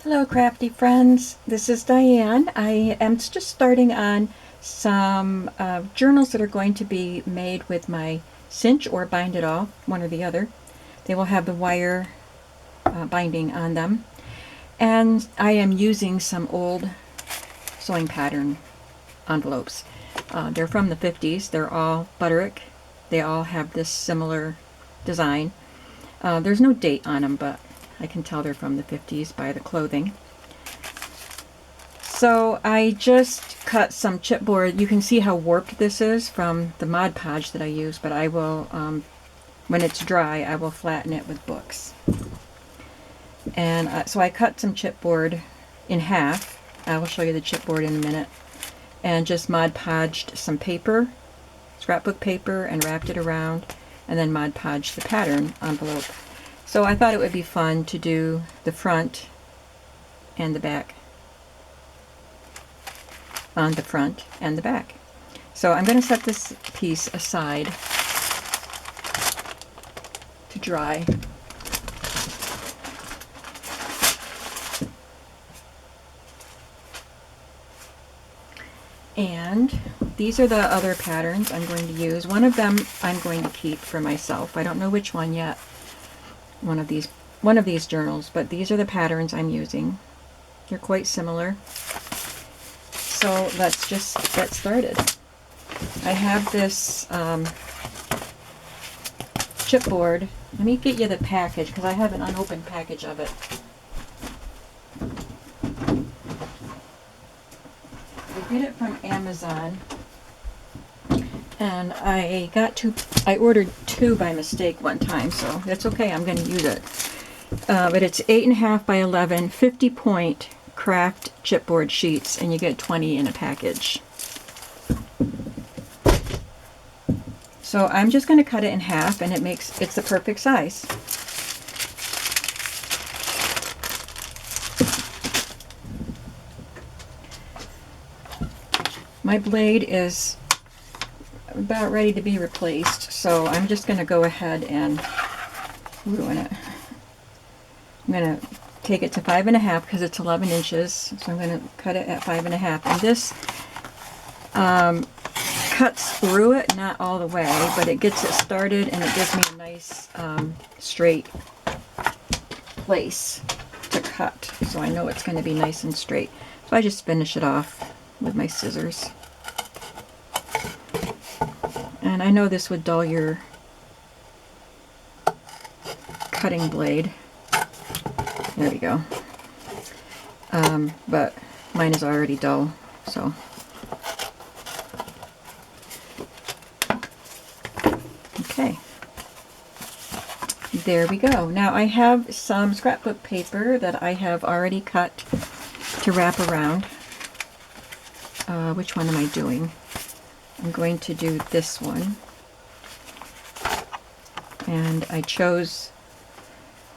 Hello crafty friends, this is Diane. I am just starting on some journals that are going to be made with my cinch or bind it all, one or the other. They will have the wire binding on them. And I am using some old sewing pattern envelopes. They're from the 50s. They're all Butterick. They all have this similar design. There's no date on them, but I can tell they're from the 50s by the clothing. So I just cut some chipboard. You can see how warped this is from the Mod Podge that I use, but I will, when it's dry, I will flatten it with books. And so I cut some chipboard in half. I will show you the chipboard in a minute. And just Mod Podged some paper, scrapbook paper, and wrapped it around, and then Mod Podged the pattern envelope. So I thought it would be fun to do the front and the back on the front and the back. So I'm going to set this piece aside to dry. And these are the other patterns I'm going to use. One of them I'm going to keep for myself. I don't know which one yet. One of these journals, but these are the patterns I'm using. They're quite similar. So let's just get started. I have this chipboard. Let me get you the package because I have an unopened package of it. I get it from Amazon, and I ordered two by mistake one time, so that's okay. I'm going to use it. But it's 8.5 by 11, 50-point craft chipboard sheets, and you get 20 in a package. So I'm just going to cut it in half, and it's the perfect size. My blade is about ready to be replaced, so I'm just going to go ahead and ruin it. I'm going to take it to 5.5 because it's 11 inches, so I'm going to cut it at 5.5. And this cuts through it, not all the way, but it gets it started and it gives me a nice straight place to cut, so I know it's going to be nice and straight. So I just finish it off with my scissors. And I know this would dull your cutting blade. There we go. But mine is already dull, so. Okay. There we go. Now I have some scrapbook paper that I have already cut to wrap around. Which one am I doing? I'm going to do this one. And I chose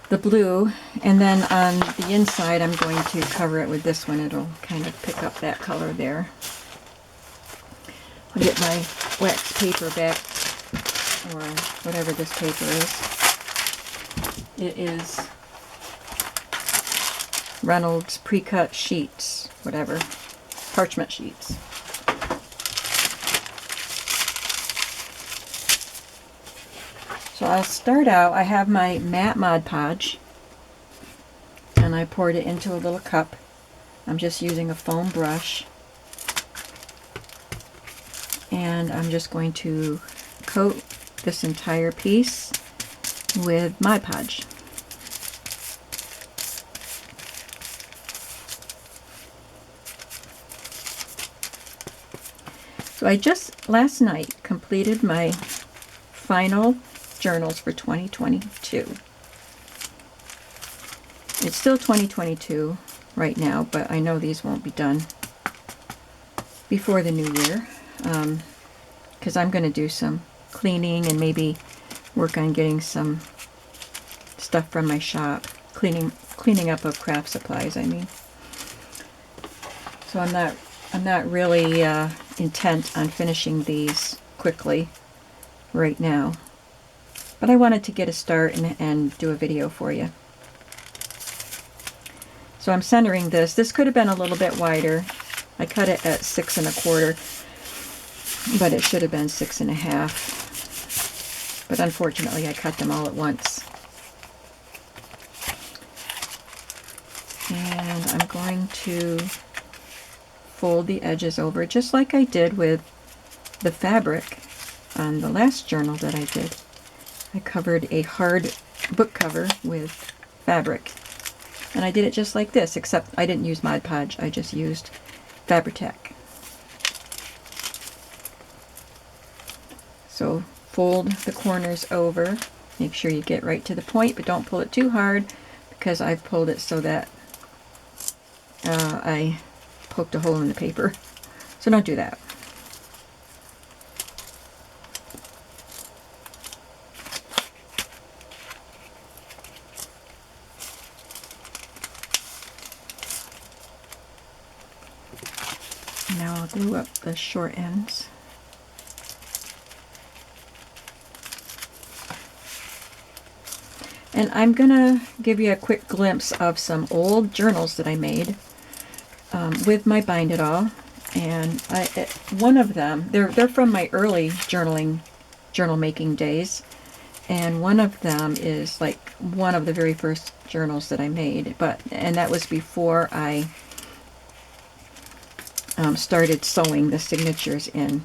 the blue, and then on the inside I'm going to cover it with this one. It'll kind of pick up that color there. I'll get my wax paper back, or whatever this paper is. It is Reynolds pre-cut sheets, whatever, parchment sheets. So I'll start out, I have my matte Mod Podge, and I poured it into a little cup. I'm just using a foam brush, and I'm just going to coat this entire piece with Mod Podge. So I just last night completed my final journals for 2022. It's still 2022 right now, but I know these won't be done before the new year, because I'm going to do some cleaning and maybe work on getting some stuff from my shop, cleaning up of craft supplies, I mean. So I'm not really intent on finishing these quickly right now. But I wanted to get a start and do a video for you. So I'm centering this. This could have been a little bit wider. I cut it at 6 1/4, but it should have been 6 1/2. But unfortunately, I cut them all at once. And I'm going to fold the edges over just like I did with the fabric on the last journal that I did. I covered a hard book cover with fabric. And I did it just like this, except I didn't use Mod Podge, I just used Fabri-Tac. So fold the corners over, make sure you get right to the point, but don't pull it too hard because I've pulled it so that I poked a hole in the paper. So don't do that. Now I'll glue up the short ends. And I'm gonna give you a quick glimpse of some old journals that I made with my Bind It All. And one of them, they're from my early journal making days. And one of them is like one of the very first journals that I made, and that was before I started sewing the signatures in.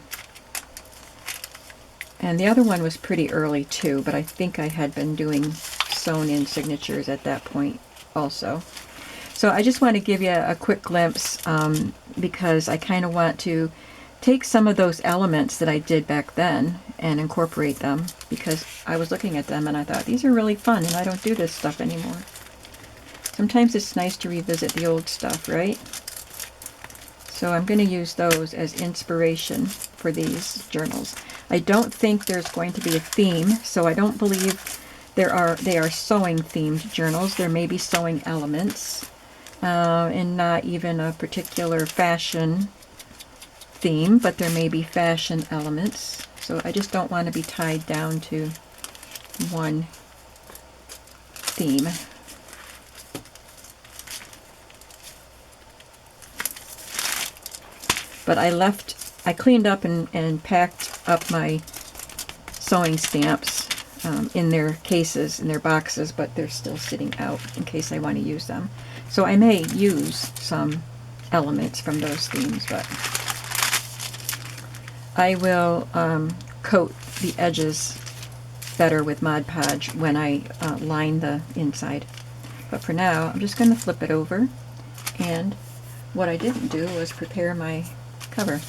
And the other one was pretty early too, but I think I had been doing sewn in signatures at that point also. So I just want to give you a quick glimpse because I kind of want to take some of those elements that I did back then and incorporate them, because I was looking at them and I thought, these are really fun and I don't do this stuff anymore. Sometimes it's nice to revisit the old stuff, right? So I'm going to use those as inspiration for these journals. I don't think there's going to be a theme, so I don't believe they are sewing themed journals. There may be sewing elements and not even a particular fashion theme, but there may be fashion elements. So I just don't want to be tied down to one theme. But I cleaned up and packed up my sewing stamps in their cases, in their boxes, but they're still sitting out in case I want to use them. So I may use some elements from those themes, but I will coat the edges better with Mod Podge when I line the inside. But for now, I'm just going to flip it over, and what I didn't do was prepare my cover.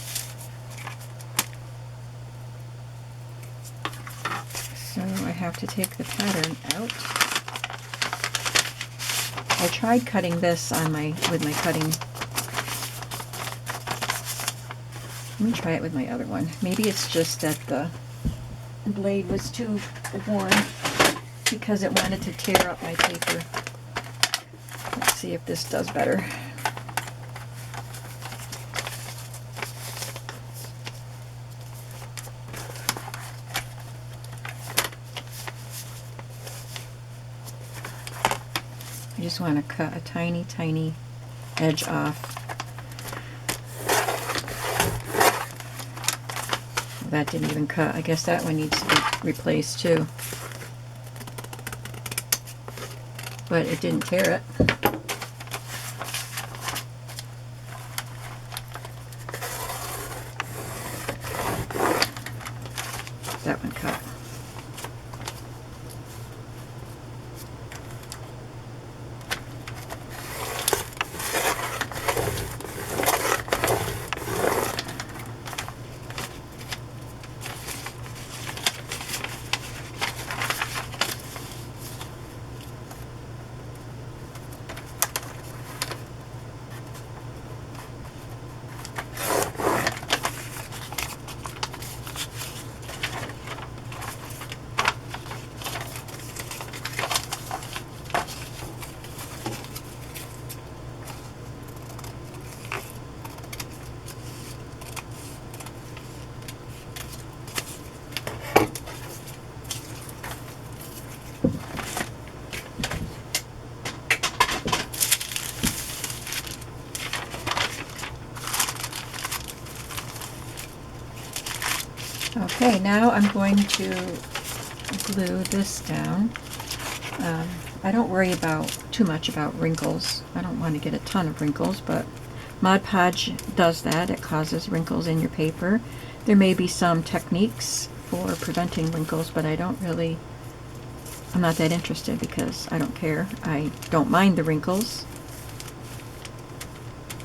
So I have to take the pattern out. I tried cutting this on with my cutting. Let me try it with my other one. Maybe it's just that the blade was too worn because it wanted to tear up my paper. Let's see if this does better. I just want to cut a tiny, tiny edge off. That didn't even cut. I guess that one needs to be replaced too. But it didn't tear it. That one cut. Okay, now I'm going to glue this down. I don't worry too much about wrinkles. I don't want to get a ton of wrinkles, but Mod Podge does that. It causes wrinkles in your paper. There may be some techniques for preventing wrinkles, but I'm not that interested because I don't care. I don't mind the wrinkles.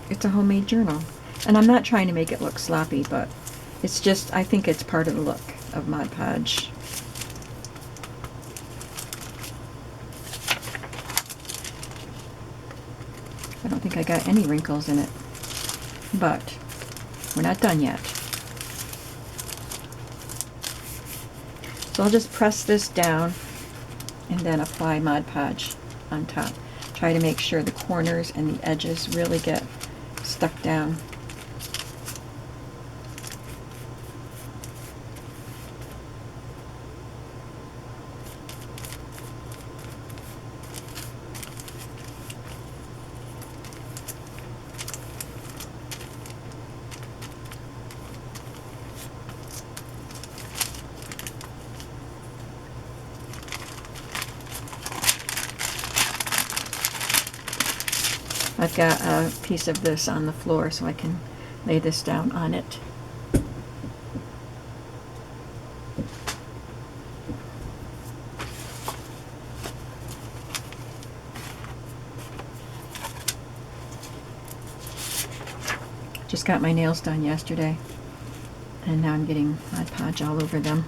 It's a homemade journal. And I'm not trying to make it look sloppy, but it's just, I think it's part of the look of Mod Podge. I don't think I got any wrinkles in it, but we're not done yet. So I'll just press this down and then apply Mod Podge on top. Try to make sure the corners and the edges really get stuck down. I've got a piece of this on the floor so I can lay this down on it. Just got my nails done yesterday, and now I'm getting Mod Podge all over them.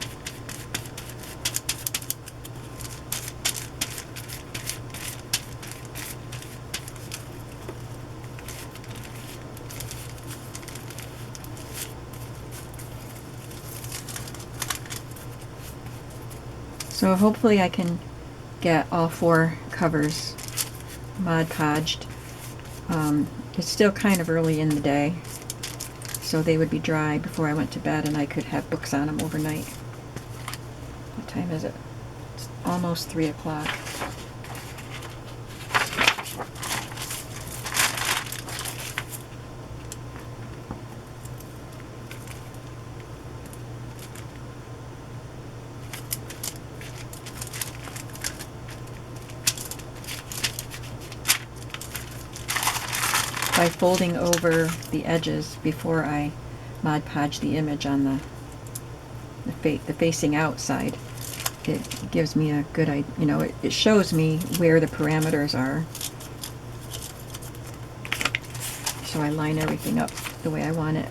So hopefully I can get all 4 covers Mod Podged. It's still kind of early in the day, so they would be dry before I went to bed and I could have books on them overnight. What time is it? It's almost 3 o'clock. By folding over the edges before I Mod Podge the image on the facing out side, it gives me a good idea, it shows me where the parameters are. So I line everything up the way I want it.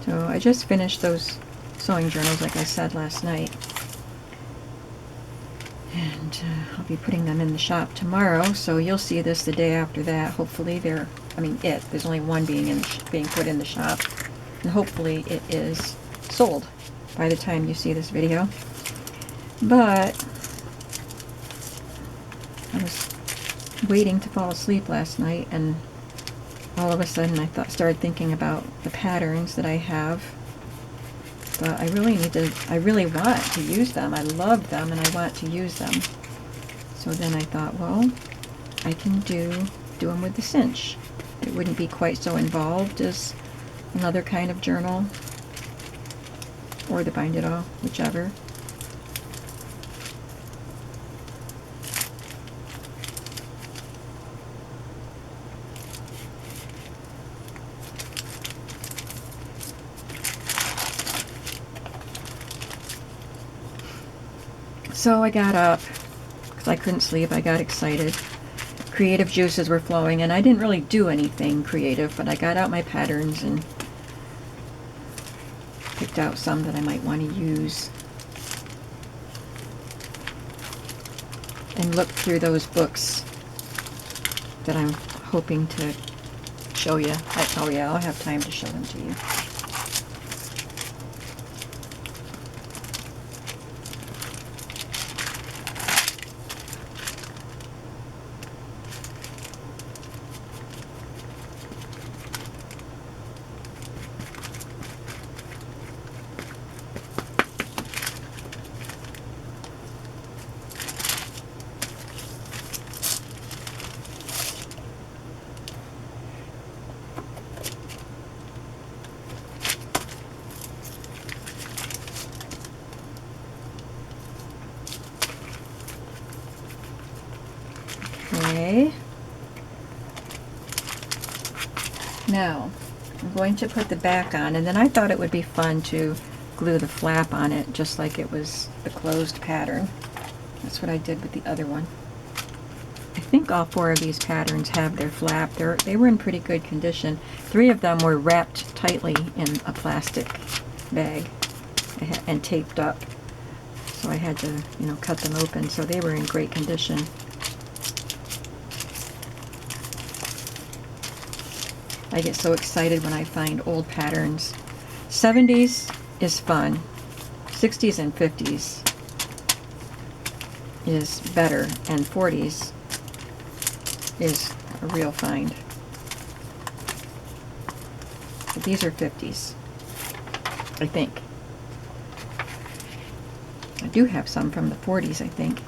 So I just finished those sewing journals, like I said last night, and I'll be putting them in the shop tomorrow, so you'll see this the day after that. Hopefully there's only one being put in the shop, and hopefully it is sold by the time you see this video. But I was waiting to fall asleep last night, and all of a sudden I started thinking about the patterns that I have, but I really want to use them. I love them and I want to use them. So then I thought, well, I can do them with the cinch. It wouldn't be quite so involved as another kind of journal, or the Bind It All, whichever. So I got up, because I couldn't sleep. I got excited. Creative juices were flowing, and I didn't really do anything creative, but I got out my patterns and picked out some that I might want to use. And looked through those books that I'm hoping to show you. Oh yeah, I'll have time to show them to you. Now, I'm going to put the back on, and then I thought it would be fun to glue the flap on it just like it was the closed pattern. That's what I did with the other one. I think all 4 of these patterns have their flap. They were in pretty good condition. 3 of them were wrapped tightly in a plastic bag and taped up. So I had to, cut them open, so they were in great condition. I get so excited when I find old patterns. 70s is fun. 60s and 50s is better, and 40s is a real find. But these are 50s, I think. I do have some from the 40s, I think.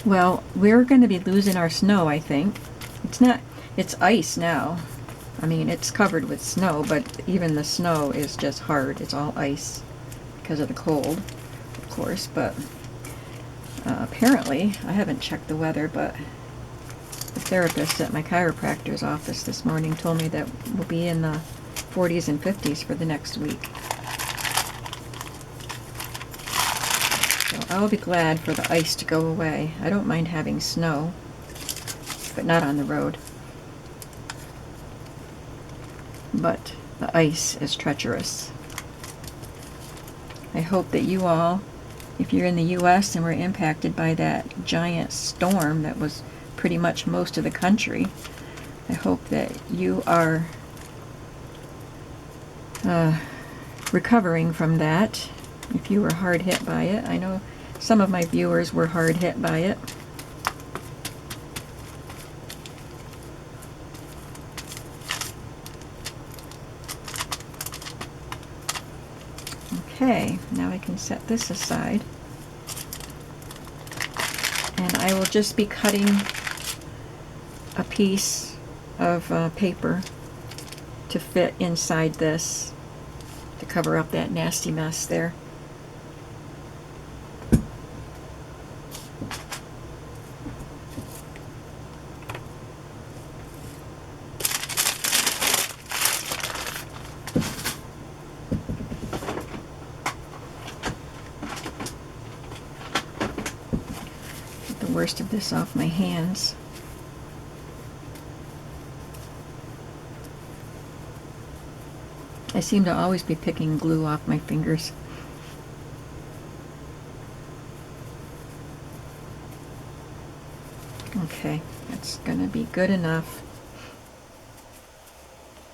Well, we're going to be losing our snow, I think. It's ice now. I mean, it's covered with snow, but even the snow is just hard. It's all ice because of the cold, of course, but apparently, I haven't checked the weather, but the therapist at my chiropractor's office this morning told me that we'll be in the 40s and 50s for the next week. So I'll be glad for the ice to go away. I don't mind having snow, but not on the road. But the ice is treacherous. I hope that you all, if you're in the U.S. and were impacted by that giant storm that was pretty much most of the country, I hope that you are recovering from that, if you were hard hit by it. I know some of my viewers were hard hit by it. Okay, now I can set this aside. And I will just be cutting a piece of paper to fit inside this to cover up that nasty mess there. Worst of this off my hands. I seem to always be picking glue off my fingers. Okay, that's gonna be good enough.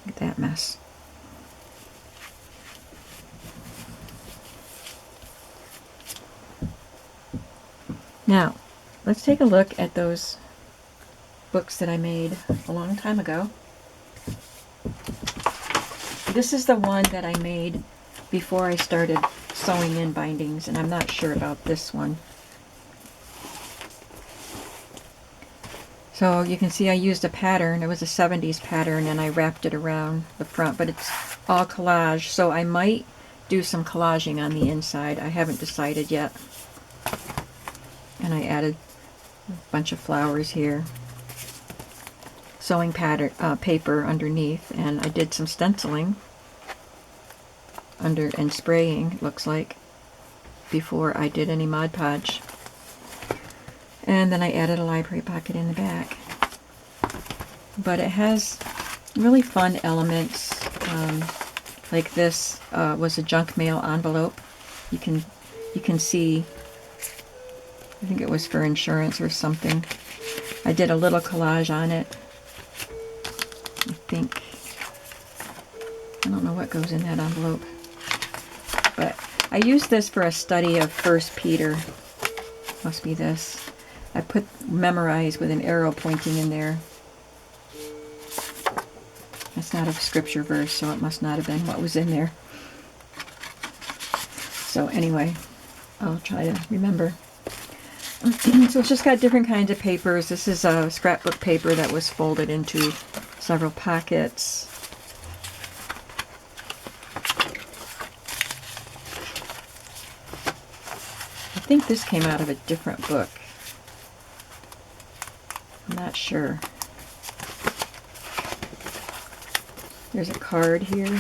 Look at that mess. Now, let's take a look at those books that I made a long time ago. This is the one that I made before I started sewing in bindings, and I'm not sure about this one. So you can see I used a pattern. It was a 70s pattern, and I wrapped it around the front, but it's all collage, so I might do some collaging on the inside. I haven't decided yet. And I added a bunch of flowers here, sewing pattern paper underneath, and I did some stenciling under and spraying, it looks like, before I did any Mod Podge. And then I added a library pocket in the back. But it has really fun elements, like this was a junk mail envelope. You can see, I think it was for insurance or something. I did a little collage on it. I don't know what goes in that envelope. But I used this for a study of 1 Peter. Must be this. I put memorize with an arrow pointing in there. That's not a scripture verse, so it must not have been what was in there. So anyway, I'll try to remember. So it's just got different kinds of papers. This is a scrapbook paper that was folded into several pockets. I think this came out of a different book. I'm not sure. There's a card here.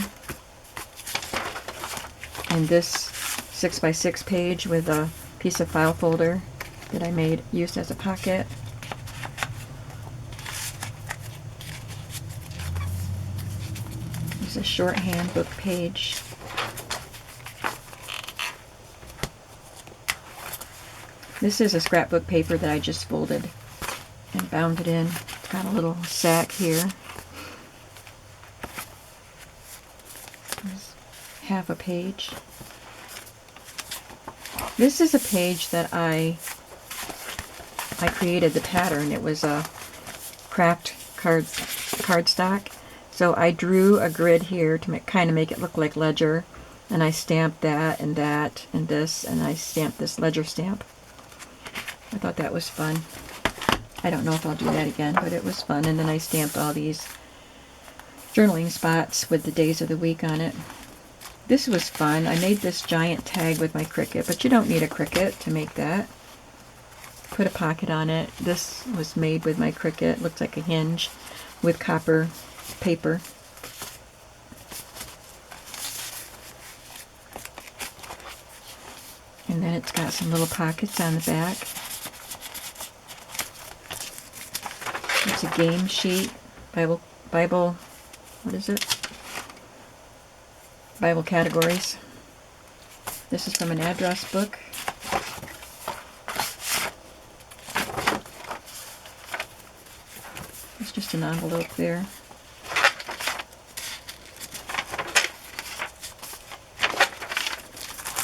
And this 6x6 page with a piece of file folder that I used as a pocket. There's a shorthand book page. This is a scrapbook paper that I just folded and bound it in. It's got a little sack here. There's half a page. This is a page that I created the pattern. It was a craft cardstock. So I drew a grid here to kind of make it look like ledger, and I stamped that and this, and I stamped this ledger stamp. I thought that was fun. I don't know if I'll do that again, but it was fun. And then I stamped all these journaling spots with the days of the week on it. This was fun. I made this giant tag with my Cricut, but you don't need a Cricut to make that. Put a pocket on it. This was made with my Cricut. Looks like a hinge with copper paper. And then it's got some little pockets on the back. It's a game sheet, Bible, what is it? Bible categories. This is from an address book. It's just an envelope there.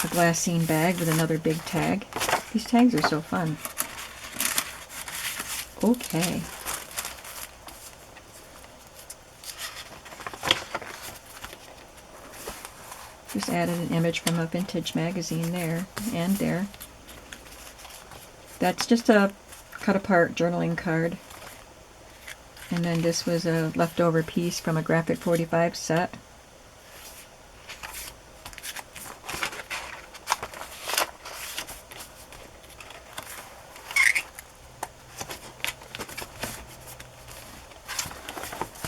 A glassine bag with another big tag. These tags are so fun. Okay. Just added an image from a vintage magazine there and there. That's just a cut apart journaling card. And then this was a leftover piece from a Graphic 45 set.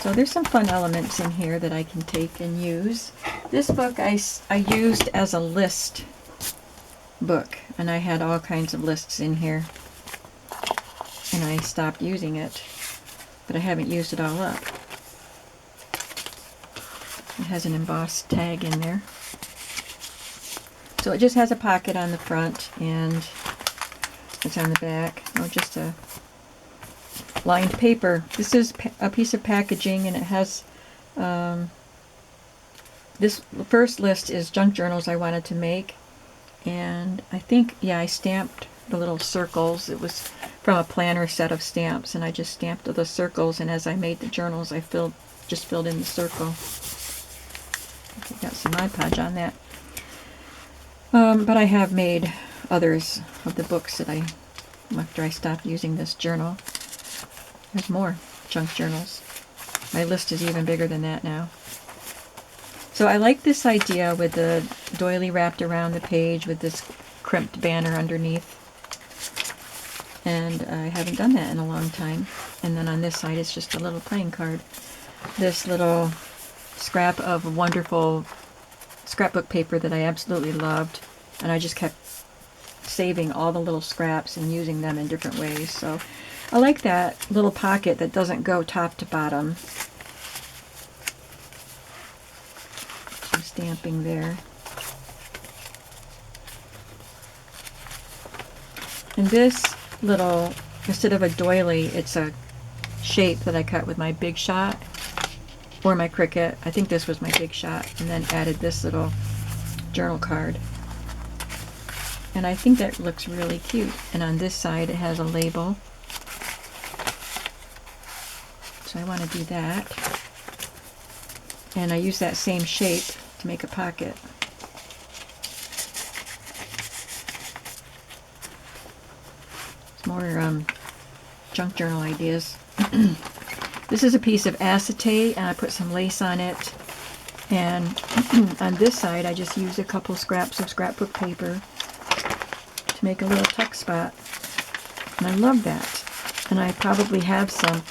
So there's some fun elements in here that I can take and use. This book I used as a list book, and I had all kinds of lists in here. And I stopped using it, but I haven't used it all up. It has an embossed tag in there. So it just has a pocket on the front, and it's on the back. Oh, just a lined paper. This is a piece of packaging, and it has this first list is junk journals I wanted to make, and I think, yeah, I stamped the little circles. It was from a planner set of stamps, and I just stamped the circles, and as I made the journals, I just filled in the circle. I got some Mod Podge on that. But I have made others of the books that after I stopped using this journal. There's more junk journals. My list is even bigger than that now. So I like this idea with the doily wrapped around the page with this crimped banner underneath. And I haven't done that in a long time. And then on this side it's just a little playing card. This little scrap of wonderful scrapbook paper that I absolutely loved. And I just kept saving all the little scraps and using them in different ways. So I like that little pocket that doesn't go top to bottom. Some stamping there. And this little, instead of a doily, it's a shape that I cut with my Big Shot or my Cricut. I think this was my Big Shot, and then added this little journal card. And I think that looks really cute. And on this side it has a label. So I want to do that. And I use that same shape to make a pocket. more junk journal ideas. This is a piece of acetate, and I put some lace on it. And on this side, I just used a couple scraps of scrapbook paper to make a little tuck spot. And I love that. And I probably have some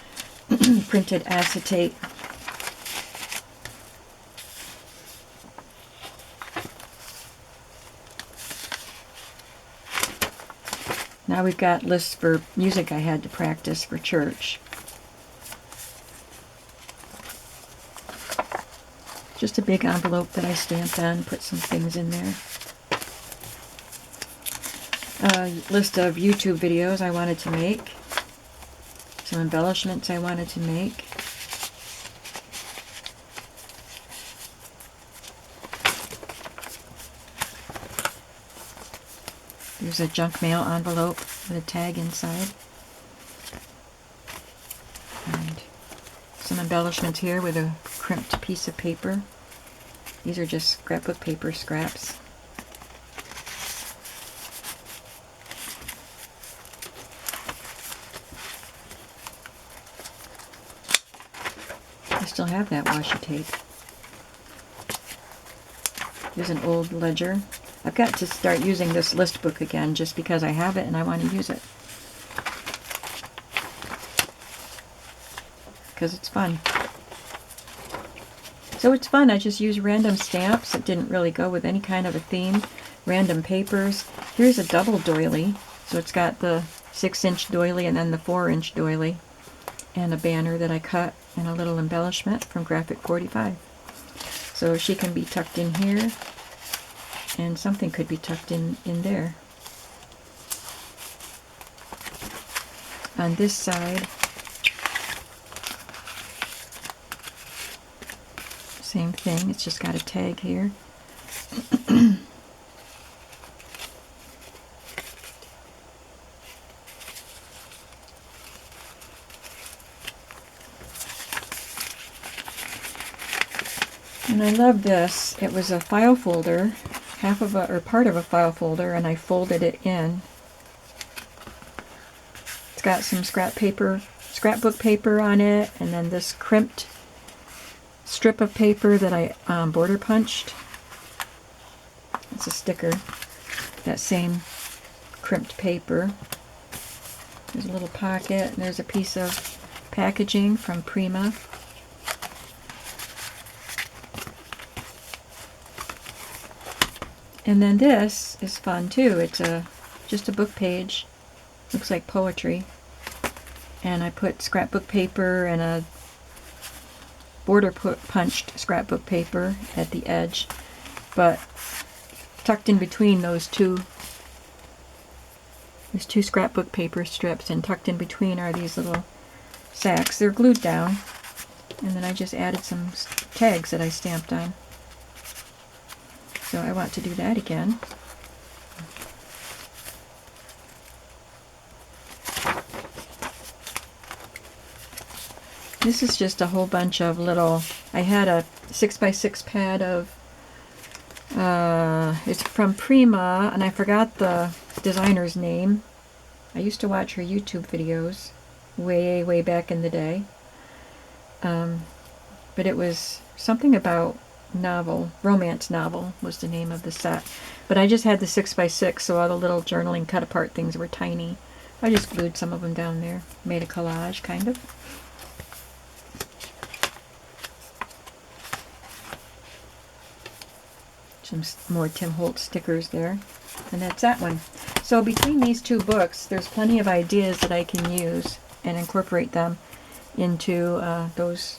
printed acetate. Now we've got lists for music I had to practice for church. Just a big envelope that I stamped on, put some things in there. A list of YouTube videos I wanted to make. Some embellishments I wanted to make. There's a junk mail envelope with a tag inside. And some embellishments here with a crimped piece of paper. These are just scrapbook paper scraps. I still have that washi tape. There's an old ledger. I've got to start using this list book again just because I have it and I want to use it. Because it's fun. So it's fun. I just use random stamps. It didn't really go with any kind of a theme. Random papers. Here's a double doily. So it's got the 6-inch doily and then the 4-inch doily. And a banner that I cut and a little embellishment from Graphic 45. So she can be tucked in here. And something could be tucked in there. On this side, same thing, it's just got a tag here. And I love this. It was a file folder, half of a, or part of a file folder, and I folded it in. It's got some scrapbook paper on it, and then this crimped strip of paper that I border punched. It's a sticker. That same crimped paper. There's a little pocket, and there's a piece of packaging from Prima. And then this is fun too. It's just a book page. Looks like poetry. And I put scrapbook paper and a border punched scrapbook paper at the edge. But tucked in between those two, there's two scrapbook paper strips, and tucked in between are these little sacks. They're glued down. And then I just added some tags that I stamped on. So I want to do that again. This is just a whole bunch of little, I had a 6x6 pad of, it's from Prima, and I forgot the designer's name. I used to watch her YouTube videos way back in the day. But it was something about romance novel was the name of the set. But I just had the 6x6, so all the little journaling cut apart things were tiny. I just glued some of them down there. Made a collage, kind of. Some more Tim Holtz stickers there. And that's that one. So between these two books, there's plenty of ideas that I can use and incorporate them into those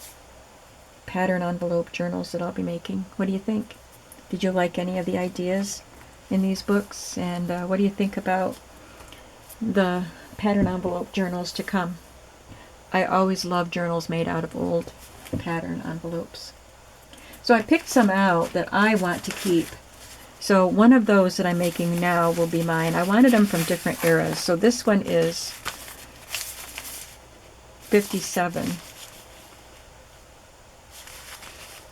pattern envelope journals that I'll be making. What do you think? Did you like any of the ideas in these books? And what do you think about the pattern envelope journals to come? I always love journals made out of old pattern envelopes. So I picked some out that I want to keep. So one of those that I'm making now will be mine. I wanted them from different eras. So this one is 57.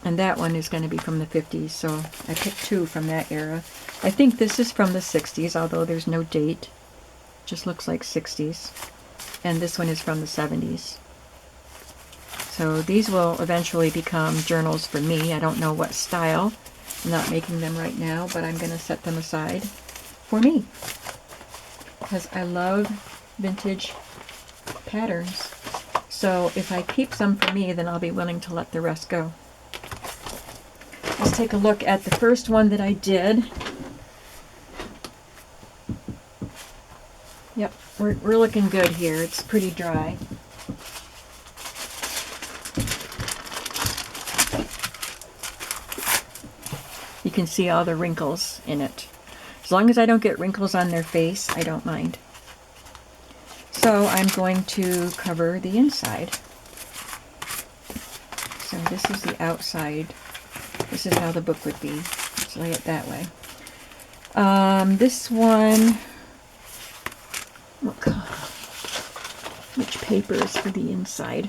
And that one is going to be from the 50s, so I picked two from that era. I think this is from the 60s, although there's no date. Just looks like 60s. And this one is from the 70s. So these will eventually become journals for me. I don't know what style. I'm not making them right now, but I'm going to set them aside for me. Because I love vintage patterns. So if I keep some for me, then I'll be willing to let the rest go. Let's take a look at the first one that I did. Yep, we're looking good here. It's pretty dry. You can see all the wrinkles in it. As long as I don't get wrinkles on their face, I don't mind. So I'm going to cover the inside. So this is the outside. This is how the book would be. Let's lay it that way. This one, which paper is for the inside?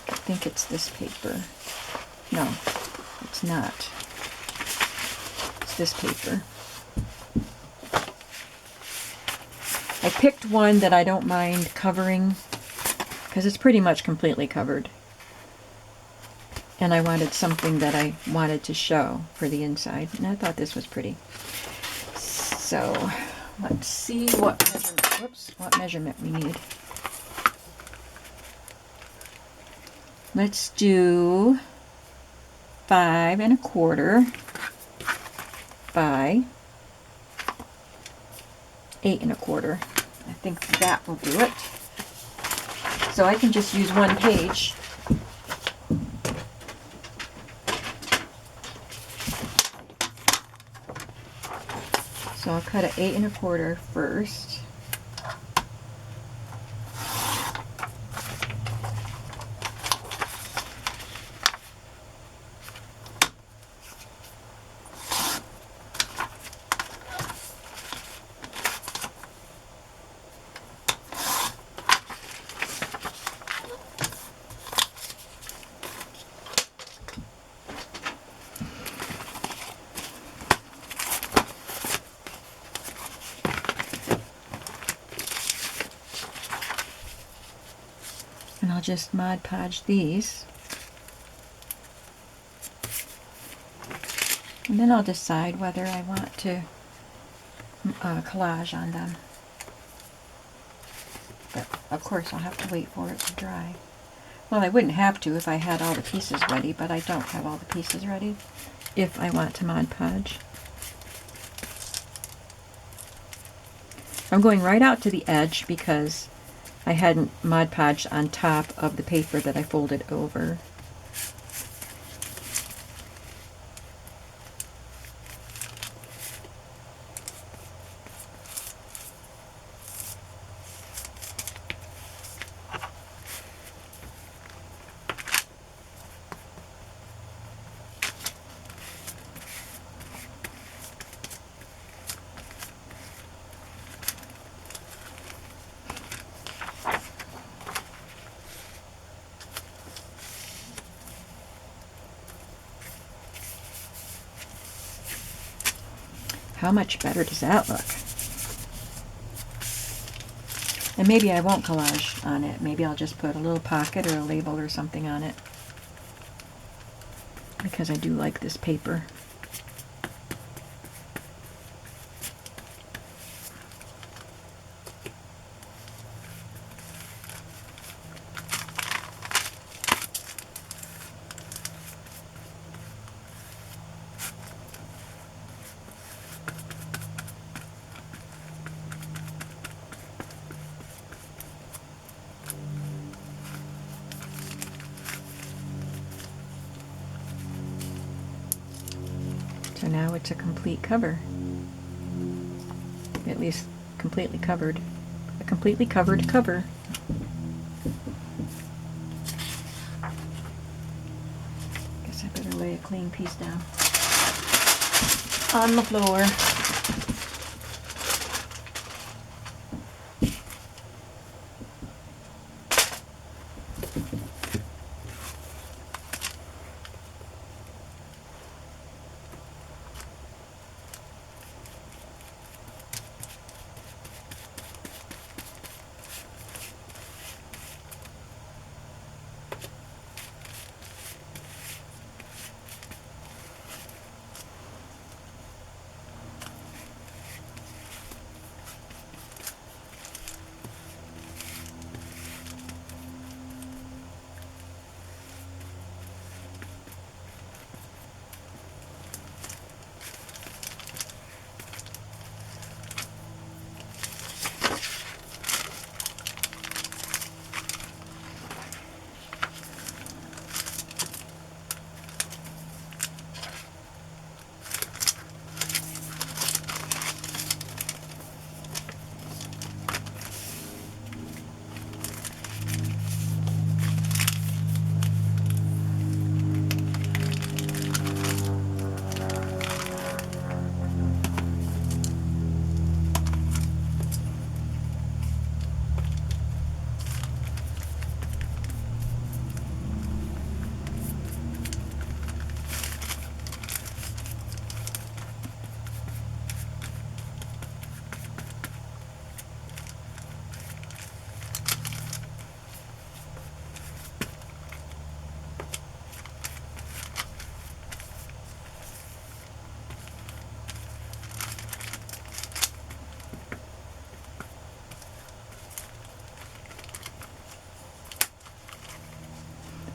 I think it's this paper. No, it's not. It's this paper. I picked one that I don't mind covering because it's pretty much completely covered. And I wanted something that I wanted to show for the inside. And I thought this was pretty. So let's see what measurement we need. Let's do 5 1/4 by 8 1/4. I think that will do it. So I can just use one page. So I'll cut an 8 1/4 first. And I'll just Mod Podge these. And then I'll decide whether I want to collage on them. But of course I'll have to wait for it to dry. Well, I wouldn't have to if I had all the pieces ready, but I don't have all the pieces ready if I want to Mod Podge. I'm going right out to the edge because I hadn't Mod Podged on top of the paper that I folded over. How much better does that look? And maybe I won't collage on it. Maybe I'll just put a little pocket or a label or something on it. Because I do like this paper. So now it's a complete cover. At least completely covered. A completely covered cover. Guess I better lay a clean piece down on the floor.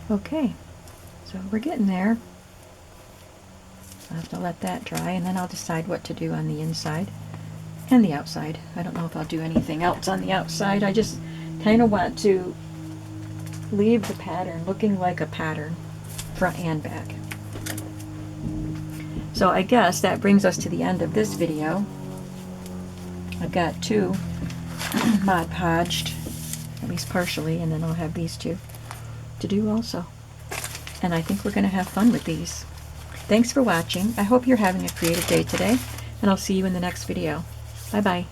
Okay, so we're getting there. I'll have to let that dry, and then I'll decide what to do on the inside and the outside. I don't know if I'll do anything else on the outside. I just kind of want to leave the pattern looking like a pattern, front and back. So I guess that brings us to the end of this video. I've got 2 Mod Podged, at least partially, and then I'll have these 2 to do also. And I think we're going to have fun with these. Thanks for watching. I hope you're having a creative day today, and I'll see you in the next video. Bye-bye.